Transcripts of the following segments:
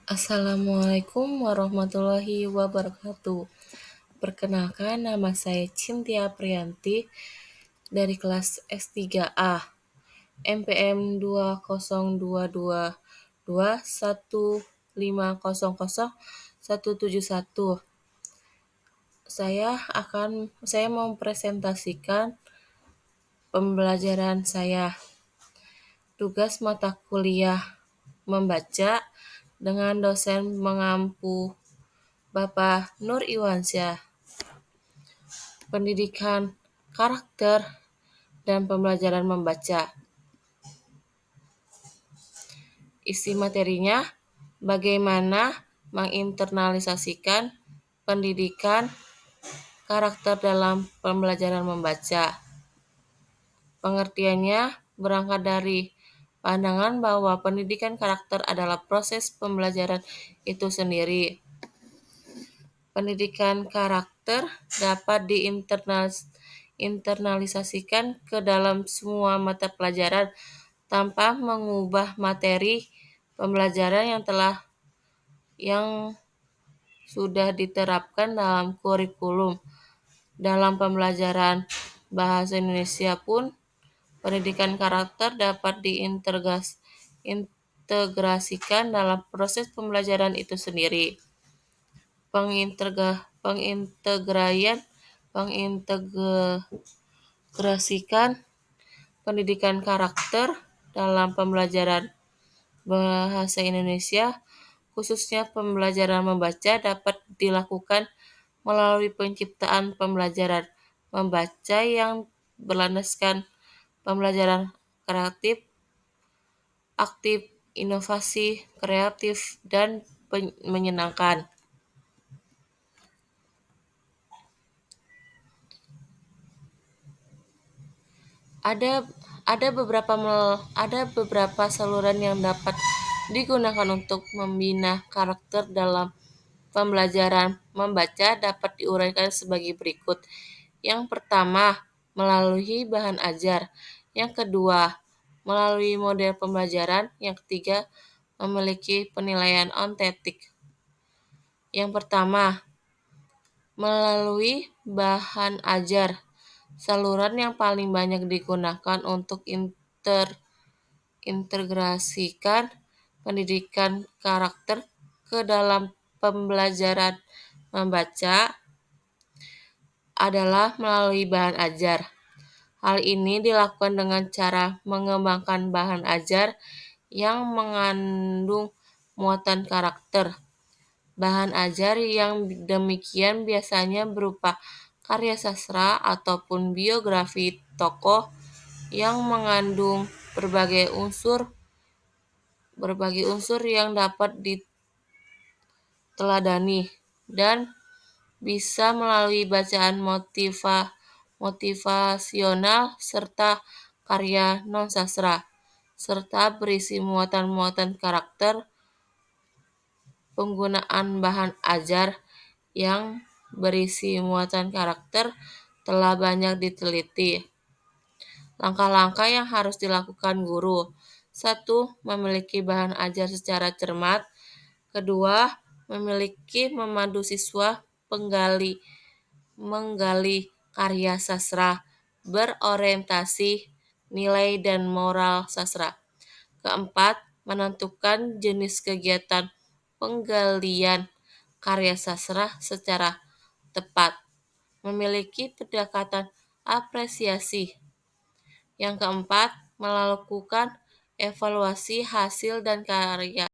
Assalamualaikum warahmatullahi wabarakatuh. Perkenalkan, nama saya Cynthia Priyanti dari kelas S3A, NPM 20221500171. Saya mau presentasikan pembelajaran saya. Tugas mata kuliah membaca dengan dosen mengampu Bapak Nur Iwansyah. Pendidikan karakter dan pembelajaran membaca. Isi materinya, bagaimana menginternalisasikan pendidikan karakter dalam pembelajaran membaca. Pengertiannya berangkat dari pandangan bahwa pendidikan karakter adalah proses pembelajaran itu sendiri. Pendidikan karakter dapat diinternalisasikan ke dalam semua mata pelajaran tanpa mengubah materi pembelajaran yang sudah diterapkan dalam kurikulum. Dalam pembelajaran bahasa Indonesia pun, pendidikan karakter dapat diintegrasikan dalam proses pembelajaran itu sendiri. Pengintegrasikan pendidikan karakter dalam pembelajaran bahasa Indonesia, khususnya pembelajaran membaca, dapat dilakukan melalui penciptaan pembelajaran membaca yang berlandaskan pembelajaran kreatif, aktif, inovasi, kreatif, dan menyenangkan. Ada beberapa saluran yang dapat digunakan untuk membina karakter dalam pembelajaran membaca dapat diuraikan sebagai berikut. Yang pertama, melalui bahan ajar. Yang kedua, melalui model pembelajaran. Yang ketiga, memiliki penilaian ontetik. Yang pertama, melalui bahan ajar. Saluran yang paling banyak digunakan untuk integrasikan pendidikan karakter ke dalam pembelajaran membaca adalah melalui bahan ajar. Hal ini dilakukan dengan cara mengembangkan bahan ajar yang mengandung muatan karakter. Bahan ajar yang demikian biasanya berupa karya sastra ataupun biografi tokoh yang mengandung berbagai unsur yang dapat diteladani dan bisa melalui bacaan motivasional serta karya non-sastra, serta berisi muatan-muatan karakter. Penggunaan bahan ajar yang berisi muatan karakter telah banyak diteliti. Langkah-langkah yang harus dilakukan guru. 1. Memiliki bahan ajar secara cermat. 2. Memandu siswa menggali karya sastra berorientasi nilai dan moral sastra. 4. Menentukan jenis kegiatan penggalian karya sastra secara tepat. Memiliki pendekatan apresiasi. Yang keempat, melakukan evaluasi hasil dan karya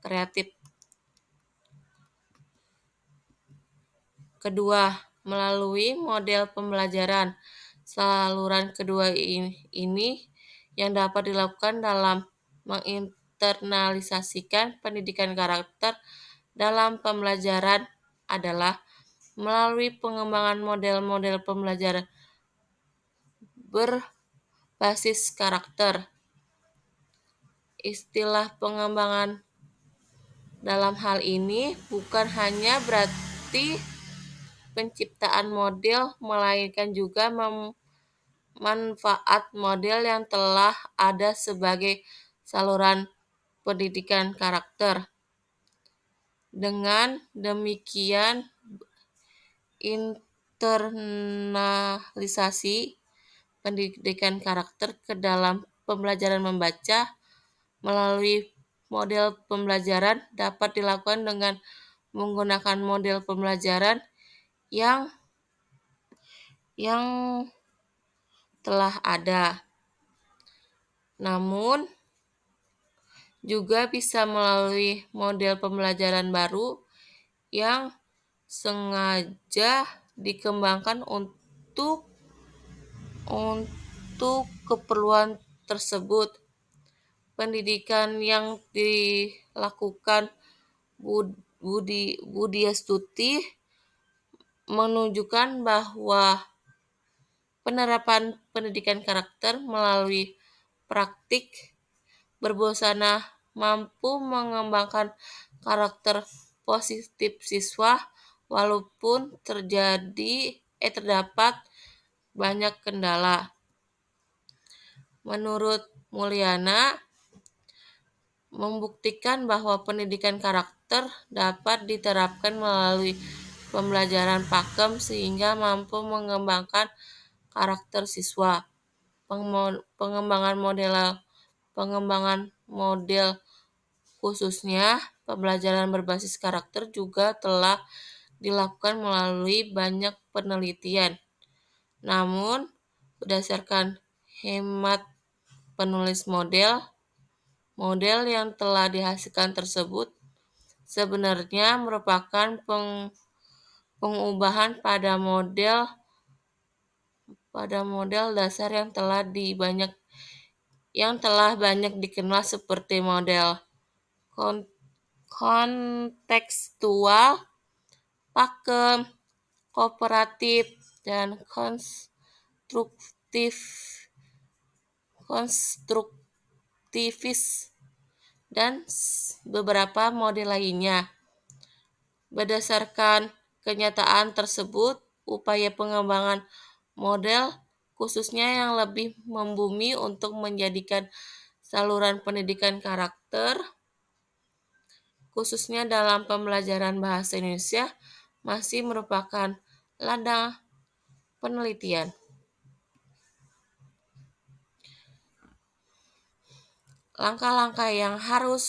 kreatif. Kedua, melalui model pembelajaran. Saluran kedua ini yang dapat dilakukan dalam menginternalisasikan pendidikan karakter dalam pembelajaran adalah melalui pengembangan model-model pembelajaran berbasis karakter. Istilah pengembangan dalam hal ini bukan hanya berarti penciptaan model, melainkan juga manfaat model yang telah ada sebagai saluran pendidikan karakter. Dengan demikian, internalisasi pendidikan karakter ke dalam pembelajaran membaca melalui model pembelajaran dapat dilakukan dengan menggunakan model pembelajaran yang yang telah ada. Namun juga bisa melalui model pembelajaran baru yang sengaja dikembangkan untuk keperluan tersebut. Pendidikan yang dilakukan Budia Stuti menunjukkan bahwa penerapan pendidikan karakter melalui praktik berbusana mampu mengembangkan karakter positif siswa walaupun terdapat banyak kendala. Menurut Mulyana, membuktikan bahwa pendidikan karakter dapat diterapkan melalui pembelajaran pakem sehingga mampu mengembangkan karakter siswa. Pengembangan model khususnya pembelajaran berbasis karakter juga telah dilakukan melalui banyak penelitian. Namun, berdasarkan hemat penulis model yang telah dihasilkan tersebut sebenarnya merupakan pengubahan pada model dasar yang telah banyak dikenal seperti model kontekstual, pakem, kooperatif, dan konstruktivis dan beberapa model lainnya. Berdasarkan kenyataan tersebut, upaya pengembangan model khususnya yang lebih membumi untuk menjadikan saluran pendidikan karakter khususnya dalam pembelajaran bahasa Indonesia masih merupakan ladang penelitian. Langkah-langkah yang harus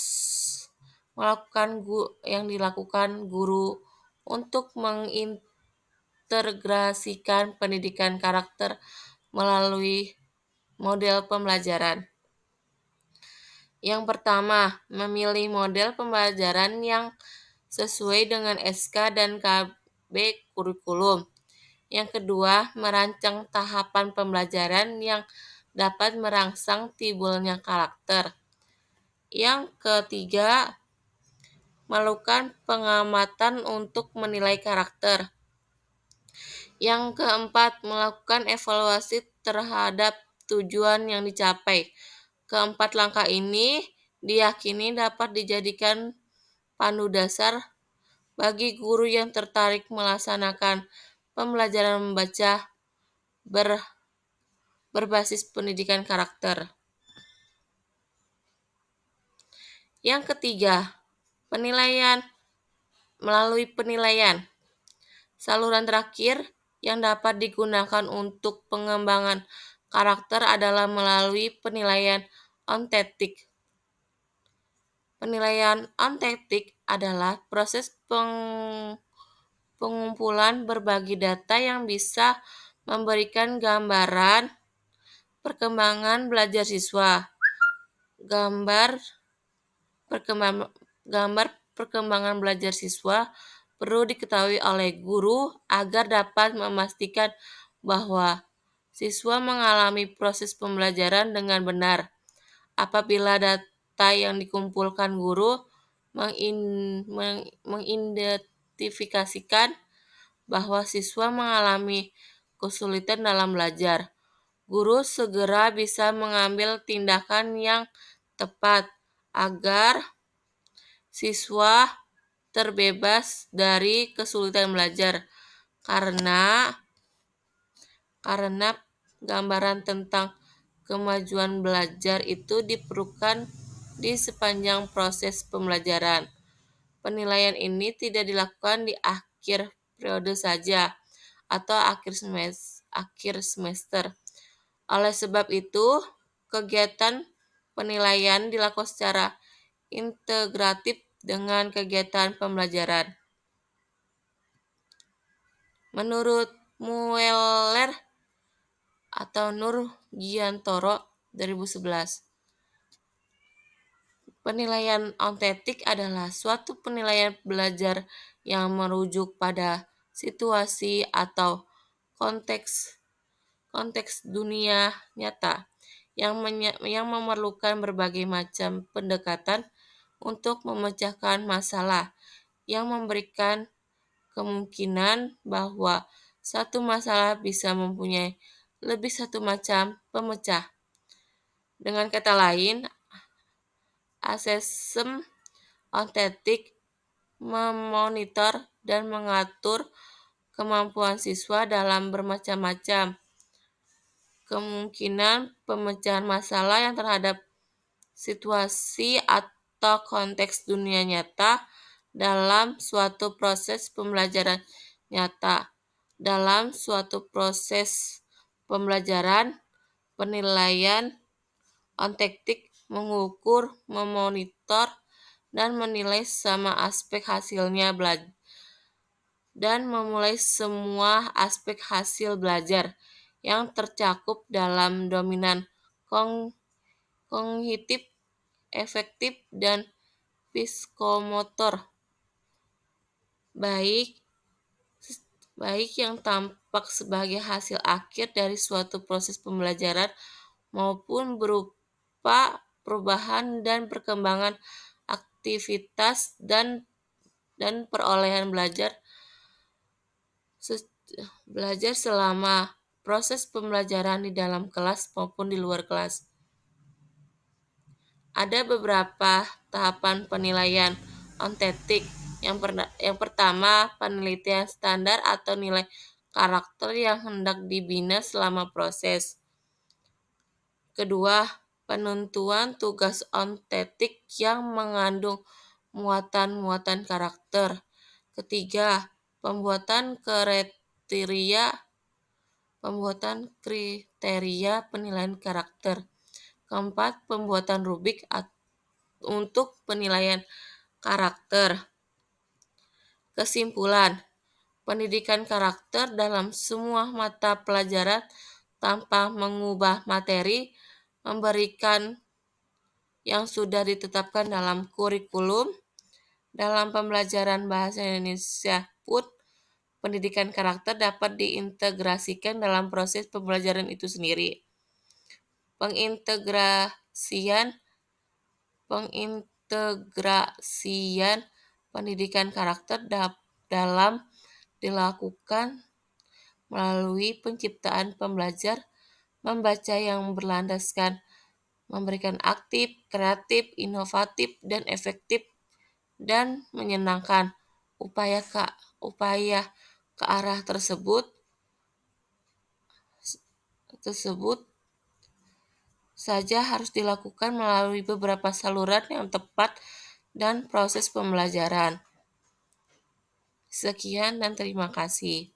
dilakukan guru untuk mengintegrasikan pendidikan karakter melalui model pembelajaran. Yang pertama, memilih model pembelajaran yang sesuai dengan SK dan KB kurikulum. Yang kedua, merancang tahapan pembelajaran yang dapat merangsang timbulnya karakter. Yang ketiga, melakukan pengamatan untuk menilai karakter. Yang keempat, melakukan evaluasi terhadap tujuan yang dicapai. Keempat langkah ini diyakini dapat dijadikan pandu dasar bagi guru yang tertarik melaksanakan pembelajaran membaca berbasis pendidikan karakter. Yang ketiga, melalui penilaian. Saluran terakhir yang dapat digunakan untuk pengembangan karakter adalah melalui penilaian ontetik. Penilaian ontetik adalah proses pengumpulan berbagai data yang bisa memberikan gambaran perkembangan belajar siswa. Gambar perkembangan belajar siswa perlu diketahui oleh guru agar dapat memastikan bahwa siswa mengalami proses pembelajaran dengan benar. Apabila data yang dikumpulkan guru mengidentifikasikan bahwa siswa mengalami kesulitan dalam belajar, guru segera bisa mengambil tindakan yang tepat agar siswa terbebas dari kesulitan belajar. Karena gambaran tentang kemajuan belajar itu diperlukan di sepanjang proses pembelajaran. Penilaian ini tidak dilakukan di akhir periode saja atau akhir semester. Oleh sebab itu, kegiatan penilaian dilakukan secara integratif dengan kegiatan pembelajaran. Menurut Mueller atau Nurgiantoro 2011, penilaian ontetik adalah suatu penilaian belajar yang merujuk pada situasi atau konteks konteks dunia nyata yang memerlukan berbagai macam pendekatan untuk memecahkan masalah, yang memberikan kemungkinan bahwa satu masalah bisa mempunyai lebih satu macam pemecah. Dengan kata lain, asesmen ontetik memonitor dan mengatur kemampuan siswa dalam bermacam-macam kemungkinan pemecahan masalah yang terhadap situasi atau konteks dunia nyata dalam suatu proses pembelajaran nyata. Dalam suatu proses pembelajaran, penilaian ontetik mengukur, memonitor, dan menilai sama aspek hasilnya dan memulai semua aspek hasil belajar yang tercakup dalam dominan kognitif, efektif, dan psikomotor, baik yang tampak sebagai hasil akhir dari suatu proses pembelajaran maupun berupa perubahan dan perkembangan aktivitas dan perolehan belajar selama proses pembelajaran di dalam kelas maupun di luar kelas. Ada beberapa tahapan penilaian ontetik. Yang pertama, penelitian standar atau nilai karakter yang hendak dibina selama proses. Kedua, penentuan tugas ontetik yang mengandung muatan-muatan karakter. Ketiga, pembuatan kriteria penilaian karakter. Keempat, pembuatan rubrik untuk penilaian karakter. Kesimpulan, pendidikan karakter dalam semua mata pelajaran tanpa mengubah materi, memberikan yang sudah ditetapkan dalam kurikulum. Dalam pembelajaran bahasa Indonesia pun, pendidikan karakter dapat diintegrasikan dalam proses pembelajaran itu sendiri. Pengintegrasian pendidikan karakter dalam dilakukan melalui penciptaan pembelajar membaca yang berlandaskan memberikan aktif, kreatif, inovatif, dan efektif dan menyenangkan. Upaya ke arah tersebut saja harus dilakukan melalui beberapa saluran yang tepat dan proses pembelajaran. Sekian dan terima kasih.